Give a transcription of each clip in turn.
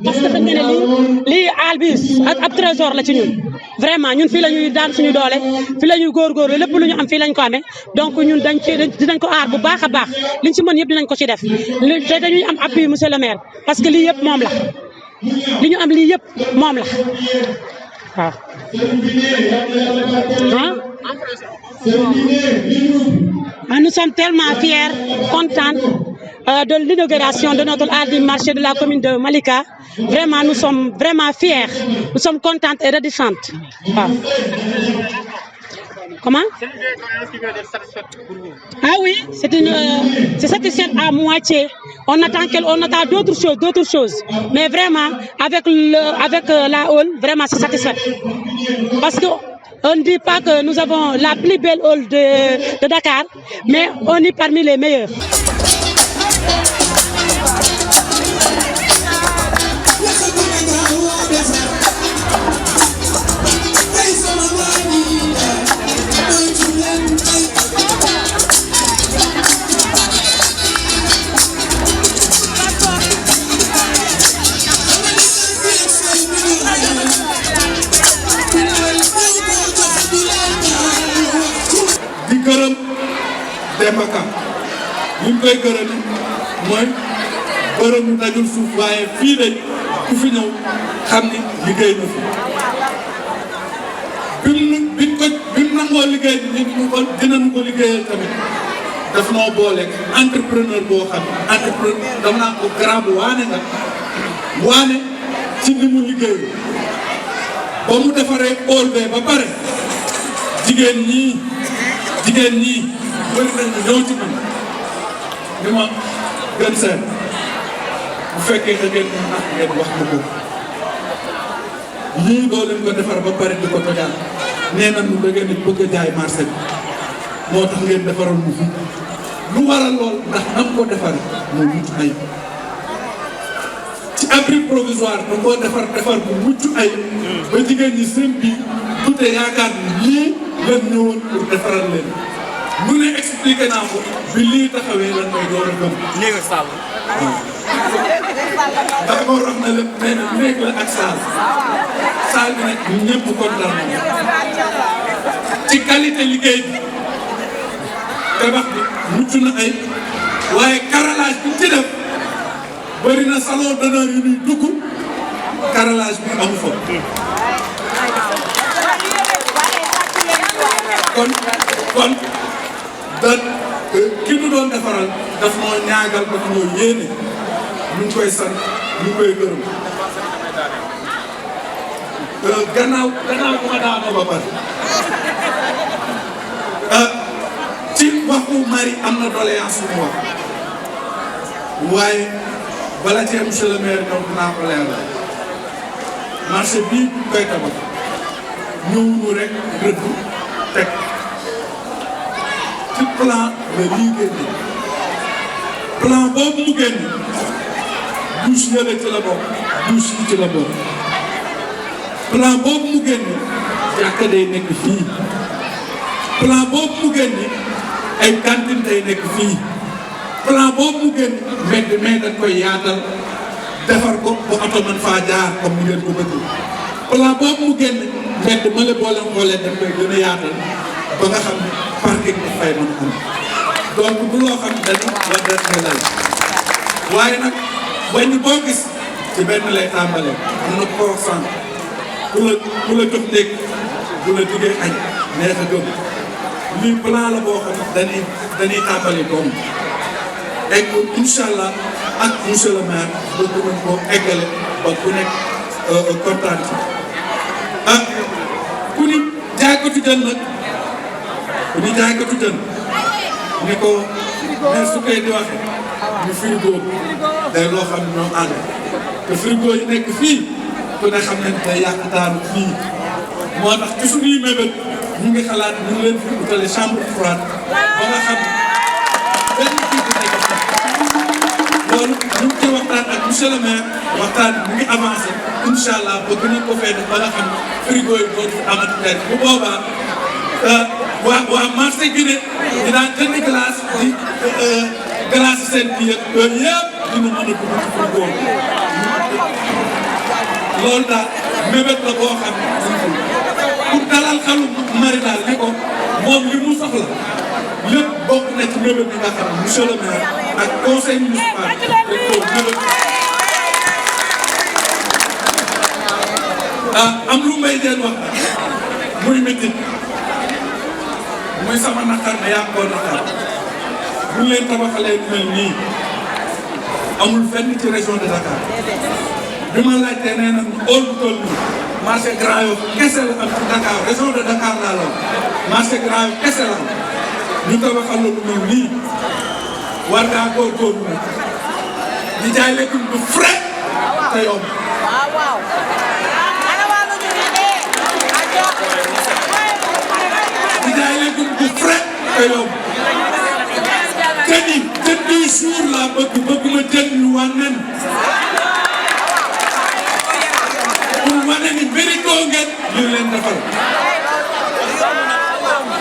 parce que xam nga ne lii albis ak ab trésor la ci ñun vraiment ñun fii la ñuy daan suñu doole fii la ñuy góorgóorlu lépp lu ñu am fii lañ ko amee donc ñun dinañ ko aar bu baax a baax liñ ci mën yëpp dinañ ko ci def te dañuy am appui monsieur le maire parce que lii yëpp moom la li ñu am lii yëpp moom la waaw. Nous sommes tellement fiers, contents de l'inauguration de notre art du marché de la commune de Malika. Vraiment, nous sommes vraiment fiers. Nous sommes contentes et réjouissantes. Wow. Comment? Ah oui, c'est satisfait à moitié. On attend d'autres choses. Mais vraiment, avec la hall, vraiment, c'est satisfait. Parce que on ne dit pas que nous avons la plus belle hall de Dakar, mais on est parmi les meilleurs. gërëm Demba Ka li ñu koy gërëm mooy gërëm ñu dajul suuf waaye fii de ku fi ñëw xam ni liggéey na fi bi mu nangoo liggéey bi dinañu ko liggéeyal tamit daf noo booleeg entrepreneur boo xam entrepreneur dama naa ko grand bu waane nga waane ci li mu liggéey ba mu defaree óol bee ba pare jigéen ñii bëri nañu ñëw ci man ni ma gën seen bu fekkee nga ngeen ngeen wax ma ko lii doo leen ko defar ba pare di ko tojaan nee nañu da ngeen di bëgg a jaay marché bi moo tax ngeen defaral mu fi lu waral lool ndax nam ko defar moo mucc ayib ci abri provisoire da koo defar bu mucc ayib ba jigéen ñi seen biir tout yaakaar ni lii leen ñëwoon pour defaral leen mu ne expliqué naa ko bi lii taxawee lan mooy door a gëm. néeg ak saal. d'accord wax na lépp nee na néeg la ak saal saal bi nag ñëpp kontaan nañu ci qualité liggéey bi tabax bi mucc na ay waaye carrelage bi ci def bëri na salon d'honneur yu ñuy dugg carrelage bi amu fa. kon ki nu doon defaral daf noo ñaagal daf noo yéene ñu ngi koy sant ñu ngi koy gërëm gannaaw bu ma daanoo ba pare ci waxu mari am na doléance bu mu wax waaye bala cee monsieur le maire ñoom dinaa ko leeral marché bii koy tabax ñëwuñu rek rëdd teg ci plan la lii génne plan boobu mu génne douche yële ci la bokk douche yi ci la bokk plan boobu mu génne jàkka day nekk fii plan boobu mu génne ay cantine day nekk fii plan boobu mu génne mbedd mais dañ koy yaatal defar ko bu oto man faa jaar comme ni ngeen ko bëgg plan boobu mu génne mbedd ma la boole xoolee dañ koy gën a yaatal ba nga xam ne parking bi fay mën am donc bu loo xam dañu la def lay waaye nag bañ boo gis ci benn lay tàmbalee am na ko sànq ku la jox ndékk ku la diggee añ neex a gëm lii plan la boo xam ne dañuy tàmbali doom egg incha allah ak monsieur le maire ba ku mën koo eggale ba ku nekk kontaan ci ah ku ni jaaykatu jën nag ku ni jaaykatu jën ni ko mais su koy di waxee ñu frigo day loo xam ne ñoo ànd te frigo yi nekk fii ku ne xam ne day yàq taaru fii moo tax ci suñuy mébét ñu ngi xalaat ñu ngi leen fi utale chambre froide ba nga xam benn kii bi nekk loolu ñu ngi ci waxtaan ak monsieur le maire waxtaan mu ngi avancé incha allah bëgg nañ ko fay def ba nga xam frigo yi dootu amati njariñ bu boobaa waa marché Guinée di daan jënd glace di glace seen kii yëpp yooyu yëpp dina mën a dugg ci frigo loolu daal mébét la boo xam ne pour dalal xelu mari daal ni ko moom li mu soxla lépp bokk na ci mébét bi nga xam ne monsieur le maire ak conseil municipal dañ ko mébét am lu may deen wax muy métti muy sama naqar ne yaa ko naqar bu leen tabaxalee mel nii amul fenn ci région de Dakar bi ma laajtee nee na óol bu toll nii marché Grand Yoff kese la am ci Dakar région de Dakar laa la marché Grand Yoff kese la ñu tabaxal lu mel nii war ngaa góorgóorlu nag di jaay lekkum bu frais te yomb di jaay lekkum bu frais te yomb jën yi jën bi suur laa bëgg ma jën ñu wànnen pour wane ni mérito ngeen ñu leen defal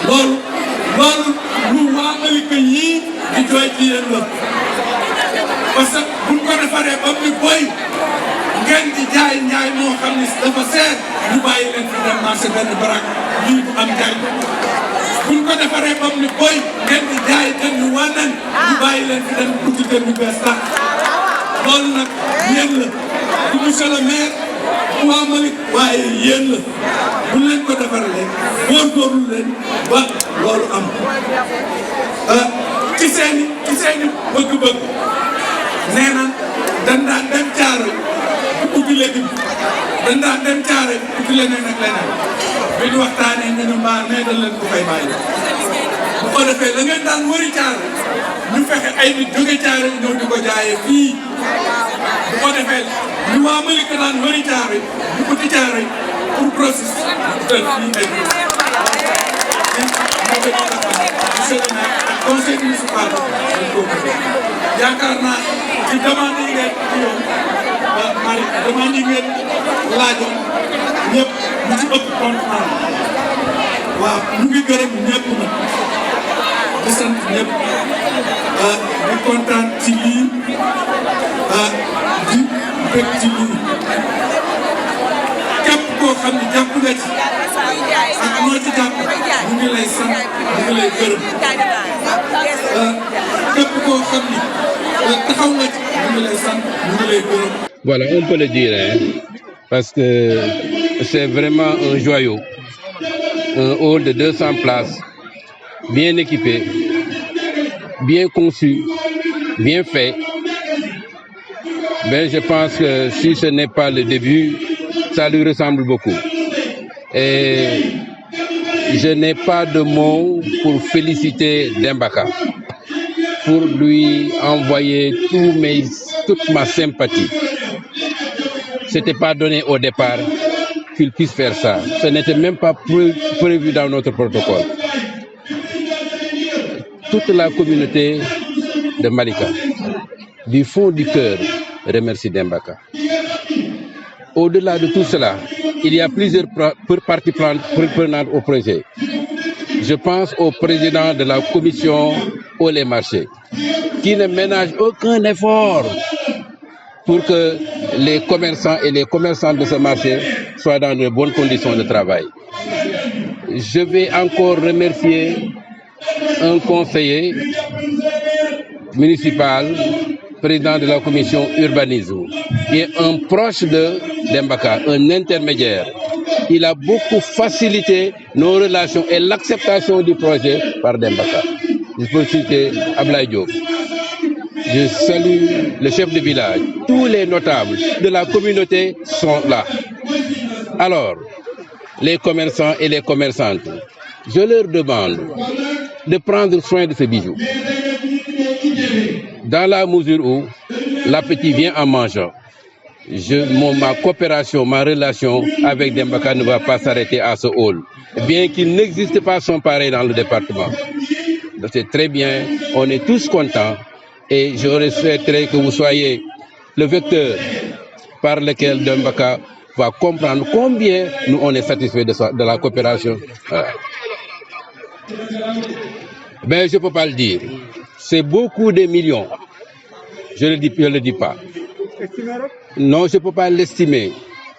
loolu lu waa Malika yii di jooy ci yéen la parce que buñ ko defaree ba mu boy ngeen di jaay njaay moo xam ni dafa seer ñu bàyyi leen fi dem marché benn barak lii bu am njaay buñ ko defaree ba mu boy ngeen di jaay jën ñu wànnen ñu bàyyi leen fi dem uti jën ñu bees tax loolu nag yéen la du monsieur le maire waa Malick waaye yéen la buñ leen ko defaralee góorgóorlu leen ba loolu am ci seeni bëgg-bëgg nee na dañ daan dem caaro di uti légume dañ daan dem caaro uti leneen ak leneen bi ñu waxtaanee ñu ne mbaa nee dañ leen ko fay bàyyi bu ko defee la ngeen daan wëri caaro ñu fexe ay nit jóge caaro ñëw di ko jaayee fii bu ko defee ñu waa Malika daan wëri caaro yi di uti caaro yi pour processus tël fii ay monsieur le maire ak conseil municipal dañ ko yaakaar naa ci demande yi ngeen ci yoon Malick demande yi ngeen laajoon ñëpp ñu ci ëpp kontaan waaw ñu ngi gërëm ñëpp nag di sant ñëpp di kontaan ci lii di bëgg ci lii képp koo xam ne jàpp nga ci ak noo ci jàpp ñu ngi lay sant ñu ngi lay gërëm képp koo xam ni taxaw nga ci ñu ngi lay sant ñu ngi lay gërëm. Voilà, on peut le dire, hein, parce que c'est vraiment un joyau, un hall de 200 places, bien équipé, bien conçu, bien fait. Mais je pense que si ce n'est pas le début, ça lui ressemble beaucoup. Et je n'ai pas de mots pour féliciter Dembaka, pour lui envoyer toute ma sympathie. C'était pas donné au départ qu'il puisse faire ça. Ce n'était même pas prévu dans notre protocole. Toute la communauté de Malika, du fond du cœur, remercie Dembaka. Au-delà de tout cela, il y a plusieurs parties prenantes au projet. Je pense au président de la commission Eaux et Marchés, qui ne ménage aucun effort pour que les commerçants et les commerçantes de ce marché soient dans de bonnes conditions de travail. Je vais encore remercier un conseiller municipal, président de la commission urbanisme, qui est un proche de Dembaka, un intermédiaire, il a beaucoup facilité nos relations et l'acceptation du projet par Dembaka. Je peux citer Ablaye Diop. Je salue le chef de village. Tous les notables de la communauté sont là. Alors, les commerçants et les commerçantes, je leur demande de prendre soin de ce bijou. Dans la mesure où l'appétit vient en mangeant, ma coopération, ma relation avec Dembaka ne va pas s'arrêter à ce hall. Bien qu'il n'existe pas son pareil dans le département. C'est très bien, on est tous contents et je souhaiterais que vous soyez le vecteur par lequel Dembaka va comprendre combien nous on est satisfait de la coopération. Voilà. Ben, je ne peux pas le dire. C'est beaucoup de millions. Je ne le dis pas. Non, je ne peux pas l'estimer.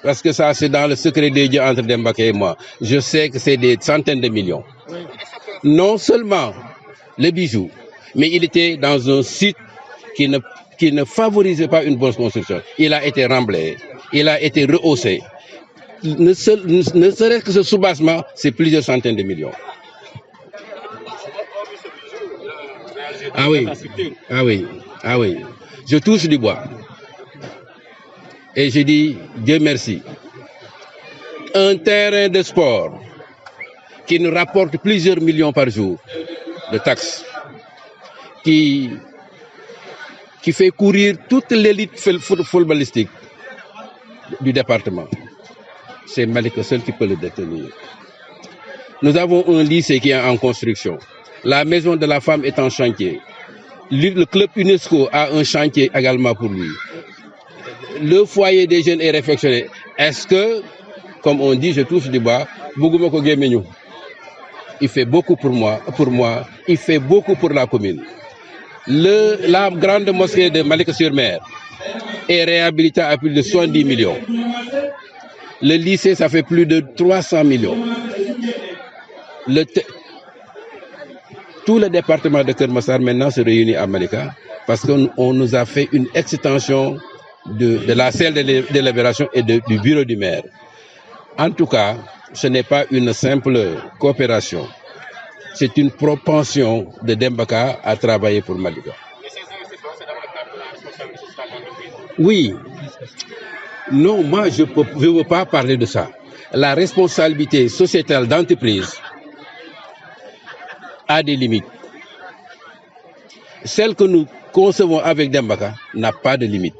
Parce que ça, c'est dans le secret des dieux entre Dembaka et moi. Je sais que c'est des centaines de millions. Non seulement le bijou, mais il était dans un site qui ne favorisait pas une bonne construction. Il a été remblayé, il a été rehaussé. Ne serait-ce que ce soubassement, c'est plusieurs centaines de millions. Ah oui, ah oui, ah oui. Je touche du bois. Et je dis, Dieu merci. Un terrain de sport qui nous rapporte plusieurs millions par jour de taxes, qui fait courir toute l'élite footballistique du département. C'est Malika seul qui peut le détenir. Nous avons un lycée qui est en construction. La maison de la femme est en chantier. Le club UNESCO a un chantier également pour lui. Le foyer des jeunes est réfectionné. Est-ce que, comme on dit, je touche du bois, il fait beaucoup pour moi, il fait beaucoup pour la commune. La grande mosquée de Malika-sur-Mer est réhabilitée à plus de 70 millions. Le lycée, ça fait plus de 300 millions. Tout le département de Kermassar maintenant se réunit à Malika parce qu'on nous a fait une extension de la salle de délibération et du bureau du maire. En tout cas, ce n'est pas une simple coopération. C'est une propension de Dembaka à travailler pour Malika. Oui. Non, moi, je ne veux pas parler de ça. La responsabilité sociétale d'entreprise a des limites. Celle que nous concevons avec Dembaka n'a pas de limite.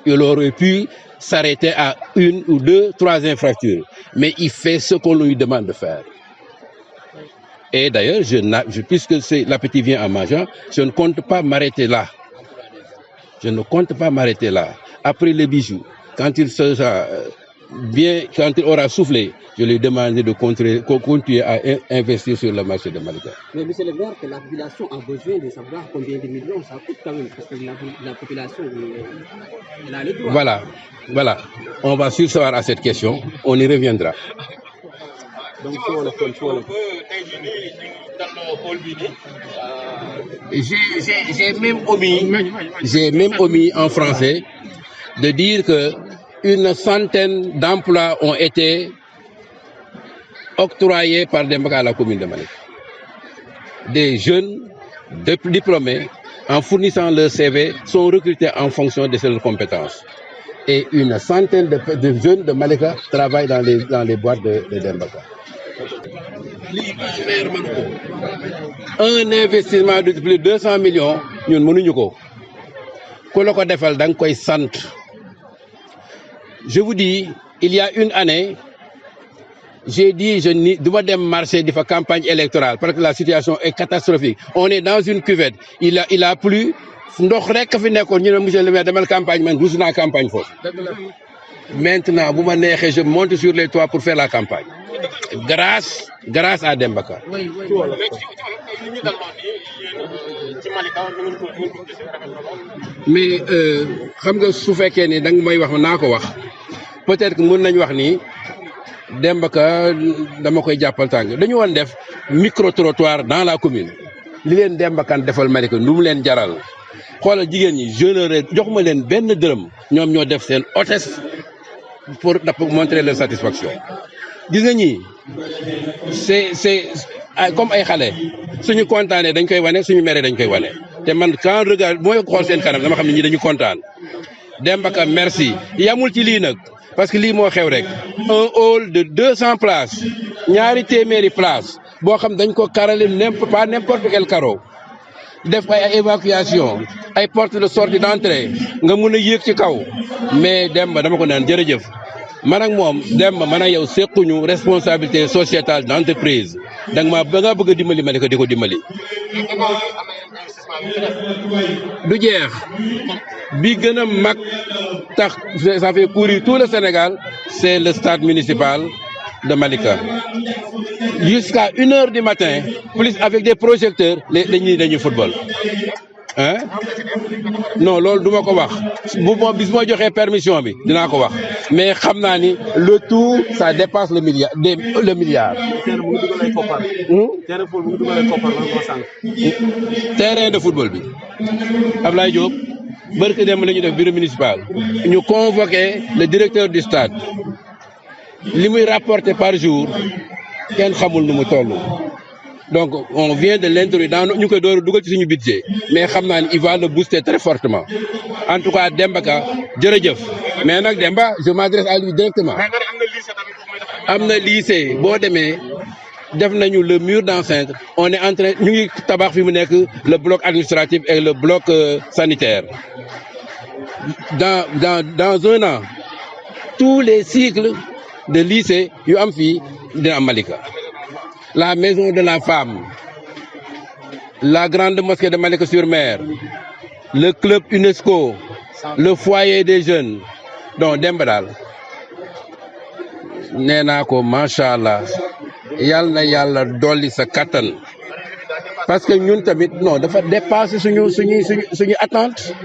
Il aurait pu s'arrêter à 1 ou 2, 3 infractures. Mais il fait ce qu'on lui demande de faire. Et d'ailleurs, puisque l'appétit vient en mangeant, je ne compte pas m'arrêter là. Je ne compte pas m'arrêter là. Après le bijou, quand il aura soufflé, je lui demande de continuer à investir sur le marché de Malika. Mais monsieur le maire, la population a besoin de savoir combien de millions ça coûte quand même, parce que la population, elle a le droit. Voilà. On va surseoir à cette question, on y reviendra. Donc, j'ai même omis en français de dire que une centaine d'emplois ont été octroyés par Dembaka à la commune de Malika. Des jeunes diplômés, en fournissant leur CV, sont recrutés en fonction de leurs compétences. Et une centaine de jeunes de Malika travaillent dans les boîtes de Dembaka. Un investissement de plus de 200 millions, nous ne pouvons pas. Je vous dis, il y a une année, j'ai dit je dois marcher de la campagne électorale parce que la situation est catastrophique. On est dans une cuvette. Il a plu. Campagne. Maintenant, je monte sur les toits pour faire la campagne. Grâce à Dembaka. Mais peut-être que mën nañ wax ni Dembaka dama koy jappal tang dañu won def micro trottoir dans la commune li len Dembaka defal Malika ndum len jaral xolal jigen ñi jeune joxuma len ben deureum ñom ñoo def sen hôtesse pour montrer leur satisfaction gis nga ñii c'est comme ay xale suñu kontaanee dañ koy wane suñu meree dañ koy wane te man quand regarde mooy xool seen kanam dama xam ne ñii dañu kontaan Demba Ka merci yamul ci lii nag parce que lii moo xew rek un hall de 200 places ñaari téeméeri places boo xam dañ ko carrelé pas n'importe quel carreau def ay évacuation ay porte de sortie d'entrée nga mun a yéeg ci kaw mais Demba dama ko naan jërëjëf man ak moom Demba man ak yow sequñu responsabilité sociétale d'entreprise da nga bëgg a dimbali ma ne ko di ko dimbali. du jeex bi gën a mag tax ça fait courir tout le Sénégal c'est le stade municipal de Malika jusqu'à 1h du matin plus avec des projecteurs dañuy football hein non loolu duma ko wax bis moo joxee permission bi dinaa ko wax mais xam naa ni le tout ça dépasse le milliard. terrain de football bi Ablaye Diop barke dem la ñu def bureau municipal ñu convoqué le directeur du stade li muy rapporté par jour kenn xamul nu mu toll. donc on vient de l'introduire dans ñu koy door a dugal ci suñu budget mais xam naa ni il va le booster très fortement en tout cas Demba Ka jërëjëf mais nag Demba je m'adresse à lui directement. am na lycée boo demee def nañu le mur d'enceinte on est en train ñu ngi tabax fi mu nekk le bloc administratif et le bloc sanitaire dans un an tous les cycles de lycée yu am fii dina am Malika. La maison de la femme, la grande mosquée de Malika-sur-Mer, le club UNESCO, le foyer des jeunes. Donc Demba daal nee naa ko macha allah yal na yàlla dolli sa kattan parce que ñun tamit non dafa dépasser suñu attente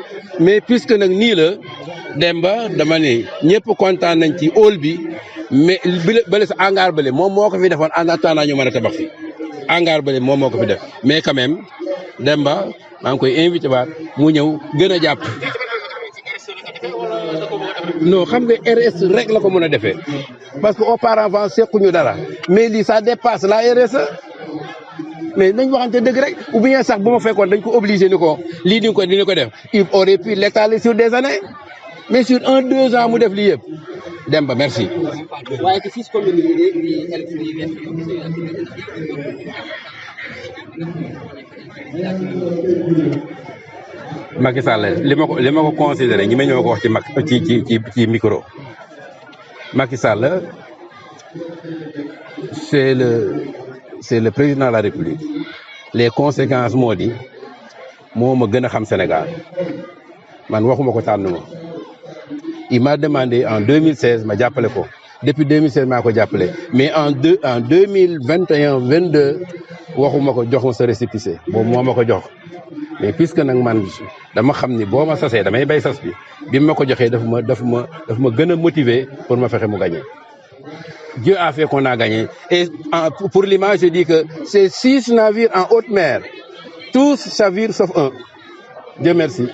mais puisque nag nii la Demba dama ne ñëpp kontaan nañ ci hall bi. mais bële sa hangar bële moom moo ko fi defoon en attendant ñu mën a tabax fi hangar bële moom moo ko fi def mais quand même Demba maa ngi koy invité waat mu ñëw gën a jàpp. non xam nga RS rek la ko mën a defee parce que auparavant sequñu dara mais lii ça dépasse la RSE mais nañ waxante dëgg rek ou bien sax bu ma fekkoon dañ ko obligé ni ko lii di ko def il aurait pu l'étaler sur des années mais sur 1-2 ans mu def lii yëpp. Demba merci. waaye ci 6 communes yi Macky Sall li ma ko considéré ñi ma ñoo ko wax ci micro Macky Sall c'est le président de la République les conséquences moo di moo ma gën a xam Sénégal man waxuma ko tànn ma il m'a demandé en 2016 ma jàppale ko depuis 2016 maa ko jàppale mais en 2021-22 waxuma ko jox ma sa récépissé boobu moo ma ko jox mais puisque nag man dama xam ni boo ma sasee damay bay sas bi ma ko joxee daf ma gën a motiver pour ma fexe mu gagner. Dieu a fait qu'on a gagné et pour l'image je dis que c'est 6 navires en haute mer tous chavirent sauf un. Dieu merci.